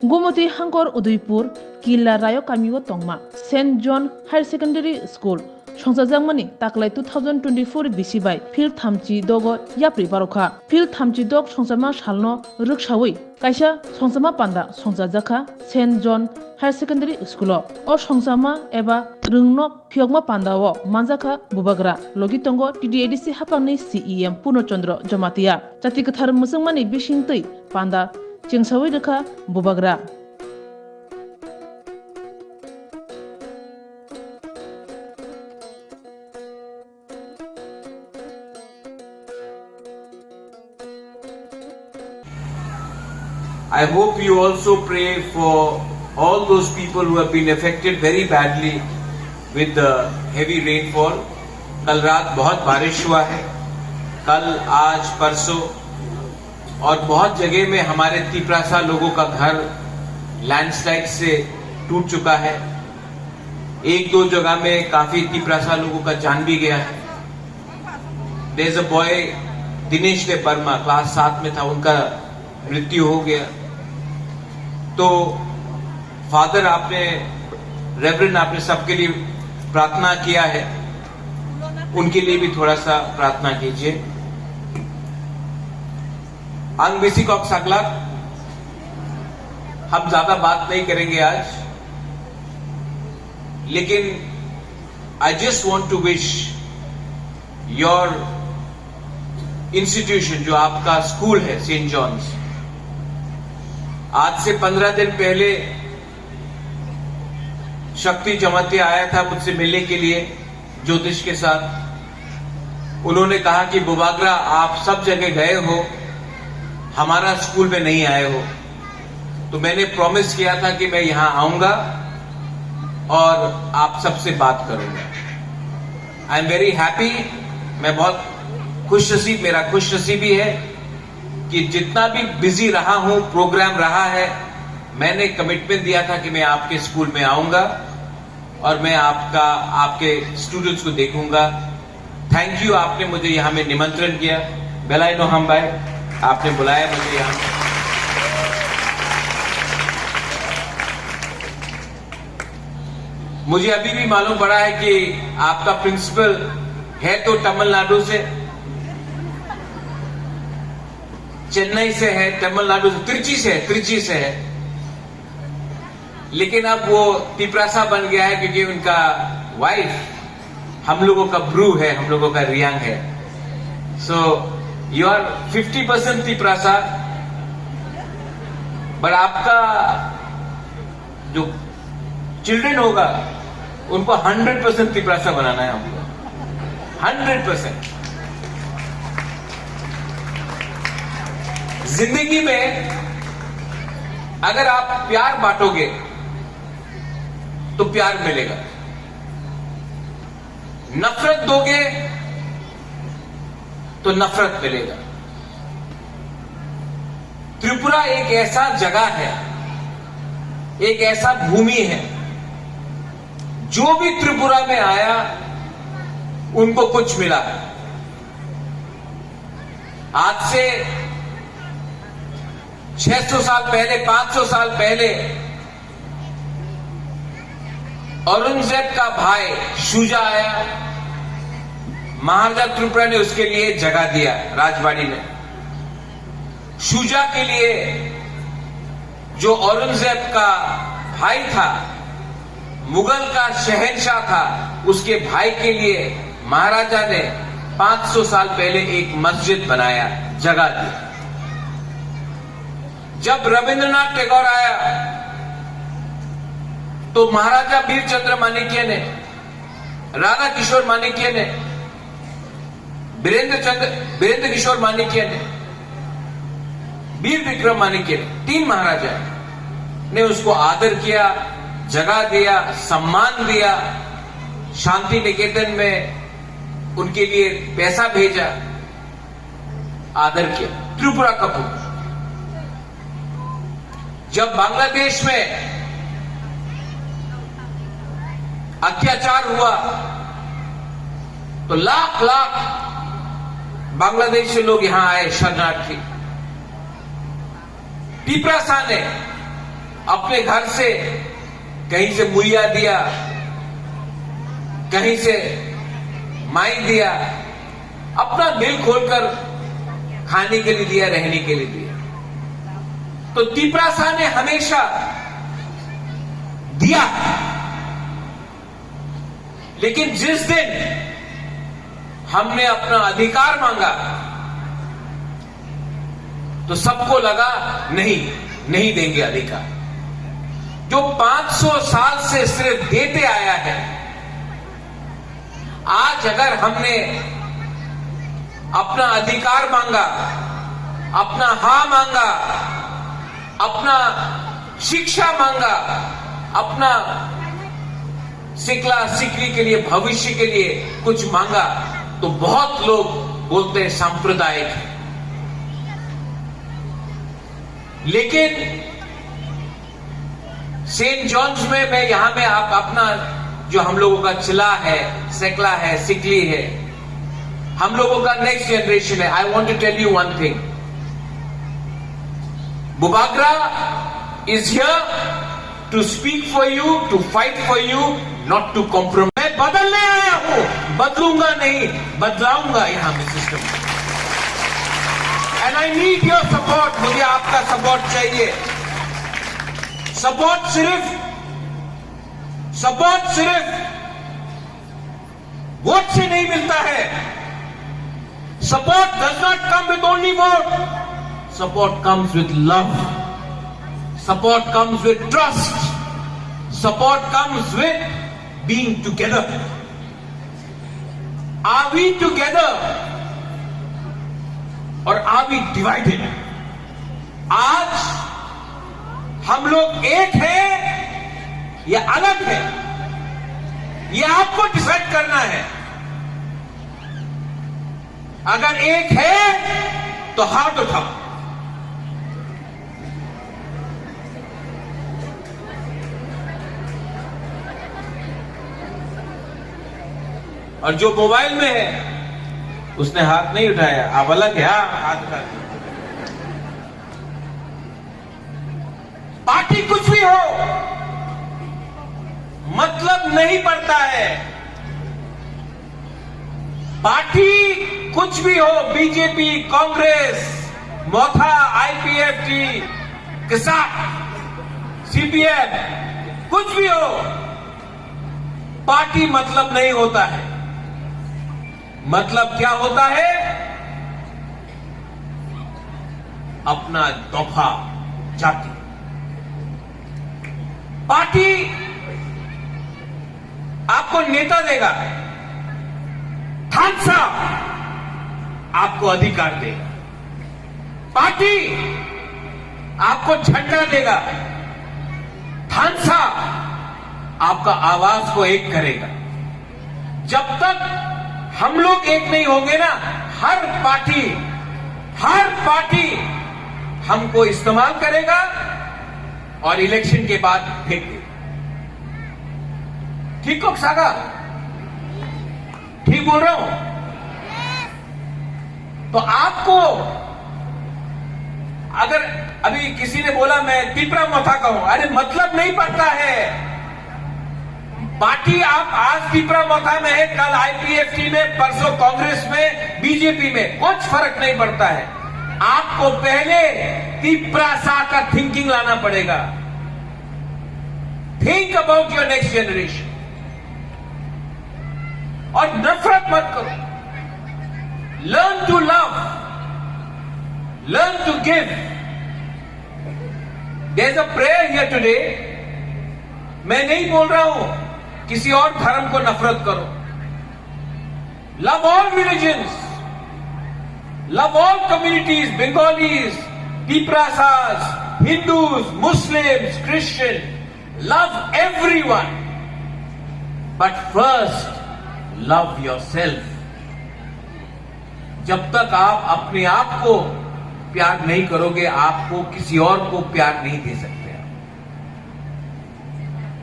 Gomoti Hangkor Udaipur Kila Rayo Kamiwo Tongma St. John Higher Secondary School Songsajangmani taklai 2024 bisibai Phil Thamchi Dogo Yapri Barokha Phil Thamchi Dog Songsama Shalno Rukshawi Kaisa Songsama Panda Songsajaka St. John Higher Secondary School O Songsama Eba Rungno Phiogma Pandawo Manjaka Bubagra Logitongo TDADC Hapangni CEM Purnochandra Jamatia Jati Kathar Musangmani Bishingtui Panda Chingsawi Rekha Bubagra I hope you also pray for all those people who have been affected very badly with the heavy rainfall. कल रात बहुत बारिश हुआ है, कल आज परसों, और बहुत जगह में हमारे तिपरासा लोगों का घर लैंडस्लाइड से टूट चुका है। एक दो जगह में काफी तिपरासा लोगों का जान भी गया है। There is a boy Dinesh Dev Verma class 7 में था, उनका मृत्यु हो गया। तो फादर आपने रेवरेंड आपने सबके लिए प्रार्थना किया है, उनके लिए भी थोड़ा सा प्रार्थना कीजिए। अंगबेसी कॉक सागला, हम ज्यादा बात नहीं करेंगे आज, लेकिन I just want to wish your institution, जो आपका स्कूल है सेंट जॉन्स, आज से 15 दिन पहले शक्ति जमातिया आया था मुझसे मिलने के लिए ज्योतिष के साथ। उन्होंने कहा कि बुबागरा आप सब जगह गए हो, हमारा स्कूल में नहीं आए हो। तो मैंने प्रॉमिस किया था कि मैं यहां आऊंगा और आप सबसे बात करूंगा। आई एम वेरी हैप्पी, मैं बहुत खुशनसीब, मेरा खुशनसीबी है कि जितना भी बिजी रहा हूं, प्रोग्राम रहा है, मैंने कमिटमेंट दिया था कि मैं आपके स्कूल में आऊंगा और मैं आपके स्टूडेंट्स को देखूंगा। थैंक यू, आपने मुझे यहां में निमंत्रण किया। बेलाई नोहम भाई, आपने बुलाया मुझे यहां। मुझे अभी भी मालूम पड़ा है कि आपका प्रिंसिपल है तो तमिलनाडु से, चेन्नई से है, तमिलनाडु से, त्रिची से है, लेकिन अब वो तिपरासा बन गया है क्योंकि उनका वाइफ हम लोगों का ब्रू है, हम लोगों का रियांग है। So you are 50% Tiprasa, but आपका जो चिल्ड्रन होगा उनको 100% तिपरासा बनाना है हमको, 100%। जिंदगी में अगर आप प्यार बांटोगे तो प्यार मिलेगा, नफरत दोगे तो नफरत मिलेगा। त्रिपुरा एक ऐसा जगह है, एक ऐसा भूमि है, जो भी त्रिपुरा में आया उनको कुछ मिला। आज से 600 साल पहले, 500 साल पहले औरंगजेब का भाई शुजा आया, महाराजा त्रिपुरा ने उसके लिए जगह दिया राजवाड़ी में। शुजा के लिए, जो औरंगजेब का भाई था, मुगल का शहंशाह था, उसके भाई के लिए महाराजा ने 500 साल पहले एक मस्जिद बनाया, जगह दी। जब रविंद्रनाथ टैगोर आया तो महाराजा वीरचंद्र माणिक्य ने, राधा किशोर माणिक्य ने, वीरेंद्र किशोर माणिक्य ने, वीर विक्रम माणिक्य ने, 3 महाराजा ने उसको आदर किया, जगह दिया, सम्मान दिया, शांति निकेतन में उनके लिए पैसा भेजा, आदर किया। त्रिपुरा का पुत्र, जब बांग्लादेश में अत्याचार हुआ तो लाख लाख बांग्लादेश से लोग यहां आए शरणार्थी। तिपरासा ने अपने घर से कहीं से मुहैया दिया, कहीं से माई दिया, अपना दिल खोलकर खाने के लिए दिया, रहने के लिए दिया। तो तिपरासा ने हमेशा दिया, लेकिन जिस दिन हमने अपना अधिकार मांगा तो सबको लगा नहीं देंगे अधिकार। जो 500 साल से सिर्फ देते आया है, आज अगर हमने अपना अधिकार मांगा, अपना हाँ मांगा, अपना शिक्षा मांगा, अपना सिकला सिकली के लिए, भविष्य के लिए कुछ मांगा, तो बहुत लोग बोलते हैं सांप्रदायिक है। लेकिन सेंट जॉन्स में मैं यहां में आप अपना जो हम लोगों का चिला है, सेकला है, सिकली है, हम लोगों का नेक्स्ट जनरेशन है। I want to tell you one thing, Bubagra is here to speak for you, to fight for you, not to compromise. मैं बदलने आया हूं, बदलूंगा नहीं, बदलाऊंगा यहां में system. And I need your support, मुझे आपका सपोर्ट चाहिए। सपोर्ट सिर्फ वोट से नहीं मिलता है। Support does not come with only vote, support comes with love, support comes with trust, support comes with being together. Are we together और are we divided? आज हम लोग एक हैं या अलग हैं, यह आपको डिसाइड करना है। अगर एक है तो हाथ उठाओ, और जो मोबाइल में है उसने हाथ नहीं उठाया, आप अलग है। हाथ उठा, पार्टी कुछ भी हो मतलब नहीं पड़ता है। पार्टी कुछ भी हो, बीजेपी, कांग्रेस, मोथा, आईपीएफटी, किसान, सीपीएम, कुछ भी हो, पार्टी मतलब नहीं होता है। मतलब क्या होता है? अपना दफा जाति। पार्टी आपको नेता देगा, थानसा आपको अधिकार देगा, पार्टी आपको झंडा देगा, थानसा आपका आवाज को एक करेगा। जब तक हम लोग एक नहीं होंगे ना, हर पार्टी हमको इस्तेमाल करेगा और इलेक्शन के बाद फेंक देगा। ठीक हो सागा? ठीक बोल रहा हूं? तो आपको अगर अभी किसी ने बोला मैं तिपरा मथा का हूं, अरे मतलब नहीं पड़ता है। पार्टी आप आज तिपरा मथा में है, कल आईपीएफटी में, परसों कांग्रेस में, बीजेपी में, कुछ फर्क नहीं पड़ता है। आपको पहले तिपरासा का थिंकिंग लाना पड़ेगा। Think about your next generation और नफरत मत करो। Learn to love, learn to give. There is a prayer here today. मैं नहीं बोल रहा हूं किसी और धर्म को नफरत करो। Love all religions, love all communities, Bengalis, Tiprasas, Hindus, Muslims, Christian, love everyone, but first love yourself. जब तक आप अपने आप को प्यार नहीं करोगे, आपको किसी और को प्यार नहीं दे सकते।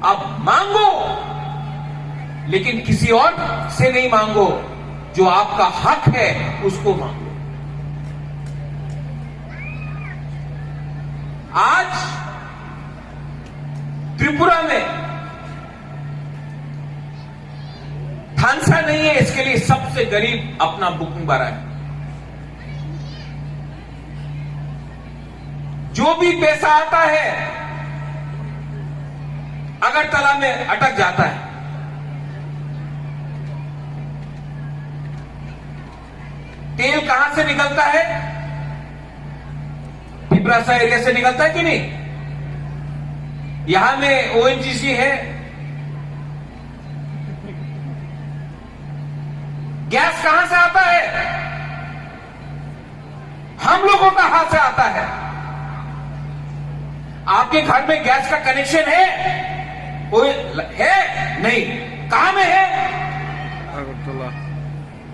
अब मांगो, लेकिन किसी और से नहीं मांगो, जो आपका हक है उसको मांगो। आज त्रिपुरा में थानसा नहीं है, इसके लिए सबसे गरीब अपना बुकुंबारा है। जो भी पैसा आता है अगरतला में अटक जाता है। तेल कहां से निकलता है? पिपरासा एरिया से निकलता है कि नहीं? यहां में ओएनजीसी है। गैस कहां से आता है? हम लोगों का हाथ से आता है। आपके घर में गैस का कनेक्शन है? कोई है? नहीं। कहां में है? अगरतला,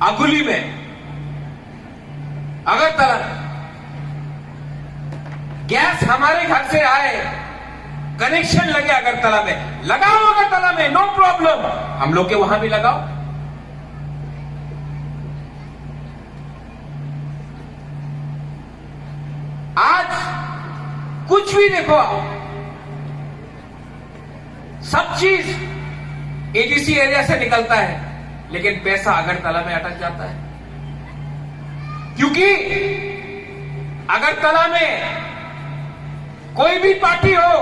अगुली में, अगरतला। गैस हमारे घर से आए, कनेक्शन लगे अगरतला में, लगाओ अगरतला में, नो प्रॉब्लम। हम लोग के वहां भी लगाओ। आज कुछ भी देखो, सब चीज एडीसी एरिया से निकलता है, लेकिन पैसा अगरतला में अटक जाता है। क्योंकि अगरतला में कोई भी पार्टी हो,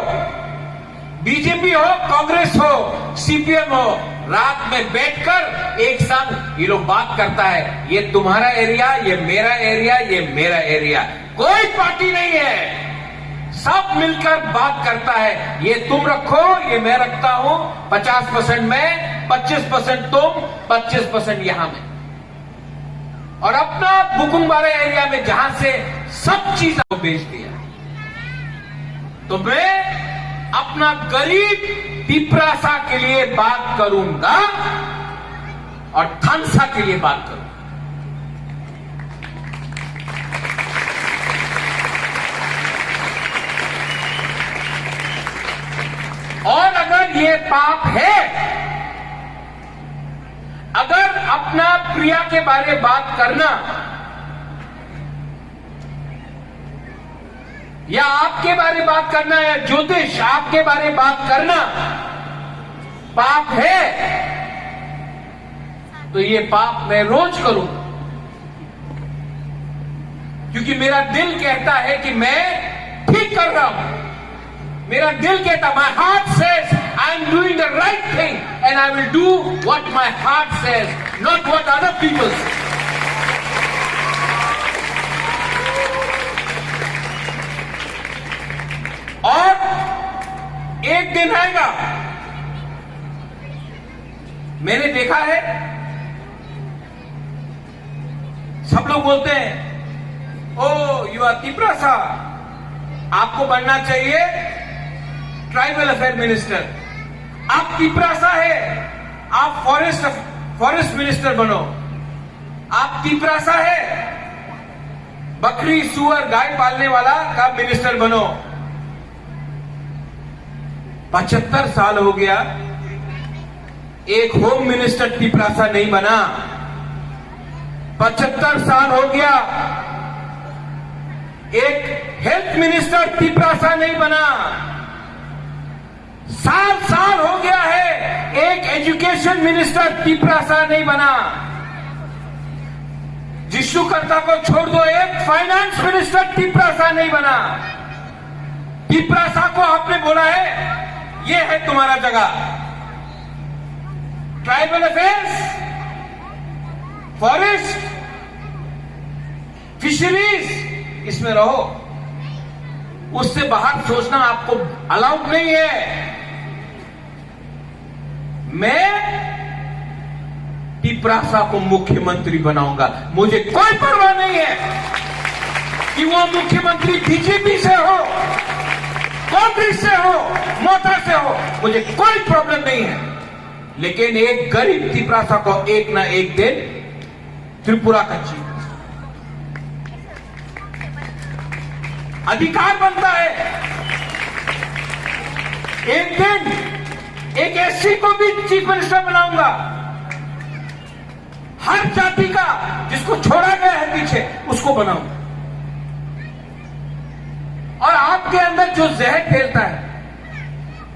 बीजेपी हो, कांग्रेस हो, सीपीएम हो, रात में बैठकर एक साथ ये लोग बात करता है, ये तुम्हारा एरिया, ये मेरा एरिया, ये मेरा एरिया। कोई पार्टी नहीं है, सब मिलकर बात करता है। ये तुम रखो, ये मैं रखता हूं, 50% मैं, 25% तुम, 25% यहां में। और अपना बुकुंबारा एरिया में जहां से सब चीज को बेच दिया। तो मैं अपना गरीब पिपरासा के लिए बात करूंगा और थानसा के लिए बात करूंगा। और अगर ये पाप है, अगर अपना प्रिया के बारे बात करना या आपके बारे बात करना या ज्योतिष आपके बारे बात करना पाप है, तो ये पाप मैं रोज करूं, क्योंकि मेरा दिल कहता है कि मैं ठीक कर रहा हूं। मेरा दिल कहता, my heart says I am doing the right thing and I will do what my heart says, not what other people say. और एक दिन आएगा, मैंने देखा है, सब लोग बोलते हैं, ओ यू आर तिपरासा, आपको बनना चाहिए ट्राइबल अफेयर मिनिस्टर। आप तिपरासा है, आप फॉरेस्ट मिनिस्टर बनो। आप तिपरासा है, बकरी सुअर गाय पालने वाला का मिनिस्टर बनो। 75 साल हो गया, एक होम मिनिस्टर तिपरासा नहीं बना। 75 साल हो गया, एक हेल्थ मिनिस्टर तिपरासा नहीं बना। साल हो गया है, एक एजुकेशन मिनिस्टर तिपरासा नहीं बना। जिशुकर्ता को छोड़ दो, एक फाइनेंस मिनिस्टर तिपरासा नहीं बना। तिपरासा को आपने बोला है, ये है तुम्हारा जगह। ट्राइबल अफेयर्स, फॉरेस्ट, फिशरीज, इसमें रहो। उससे बाहर सोचना आपको अलाउड नहीं है। मैं तिपरासा को मुख्यमंत्री बनाऊंगा। मुझे कोई परवाह नहीं है कि वो मुख्यमंत्री बीजेपी से हो, कांग्रेस से हो, मोटा से हो, मुझे कोई प्रॉब्लम नहीं है। लेकिन एक गरीब तिपरासा को एक ना एक दिन त्रिपुरा का चीज अधिकार बनता है। एक दिन एक एससी को भी चीफ मिनिस्टर बनाऊंगा। हर जाति का जिसको छोड़ा गया है पीछे, उसको बनाऊंगा। और आपके अंदर जो जहर फैलता है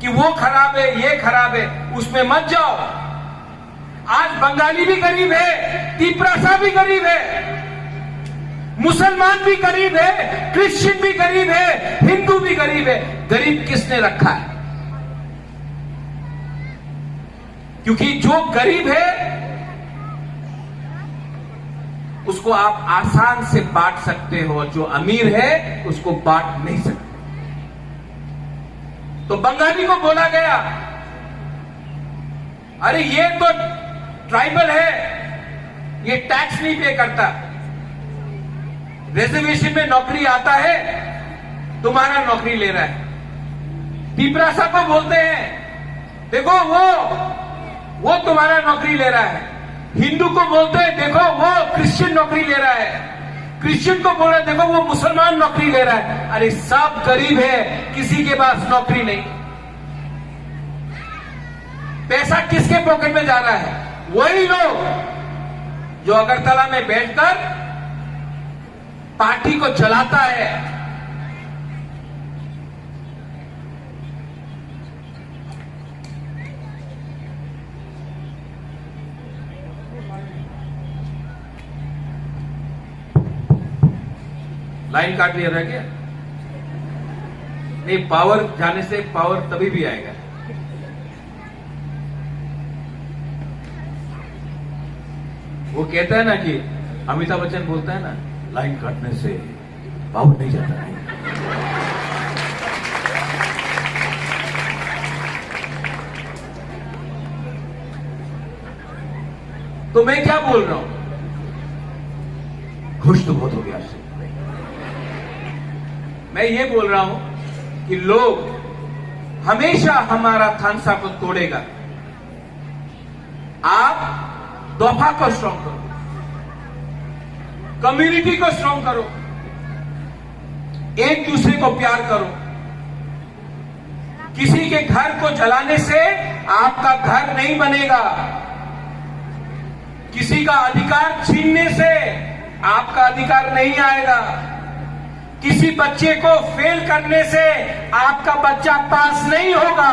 कि वो खराब है, ये खराब है, उसमें मत जाओ। आज बंगाली भी गरीब है, तिपरासा भी गरीब है, मुसलमान भी गरीब है, क्रिश्चियन भी गरीब है, हिंदू भी गरीब है। गरीब किसने रखा है? क्योंकि जो गरीब है उसको आप आसान से बांट सकते हो, जो अमीर है उसको बांट नहीं सकते। तो बंगाली को बोला गया, अरे ये तो ट्राइबल है, ये टैक्स नहीं पे करता, रिजर्वेशन में नौकरी आता है, तुम्हारा नौकरी ले रहा है। तिपरासा को बोलते हैं, देखो वो तुम्हारा नौकरी ले रहा है। हिंदू को बोलते हैं, देखो वो क्रिश्चियन नौकरी ले रहा है। क्रिश्चियन को बोल रहे हैं, देखो वो मुसलमान नौकरी ले रहा है। अरे सब गरीब है, किसी के पास नौकरी नहीं। पैसा किसके पॉकेट में जा रहा है? वही लोग जो अगरतला में बैठकर पार्टी को चलाता है। लाइन काट लिया था क्या? नहीं, पावर जाने से पावर तभी भी आएगा। वो कहता है ना कि अमिताभ बच्चन बोलता है ना, लाइन काटने से पावर नहीं जाता है। तो मैं क्या बोल रहा हूं? खुश तो बहुत हो गया आपसे। मैं ये बोल रहा हूं कि लोग हमेशा हमारा खानसा को तोड़ेगा। आप दफा को स्ट्रांग करो, कम्युनिटी को स्ट्रांग करो, एक दूसरे को प्यार करो। किसी के घर को जलाने से आपका घर नहीं बनेगा, किसी का अधिकार छीनने से आपका अधिकार नहीं आएगा, किसी बच्चे को फेल करने से आपका बच्चा पास नहीं होगा।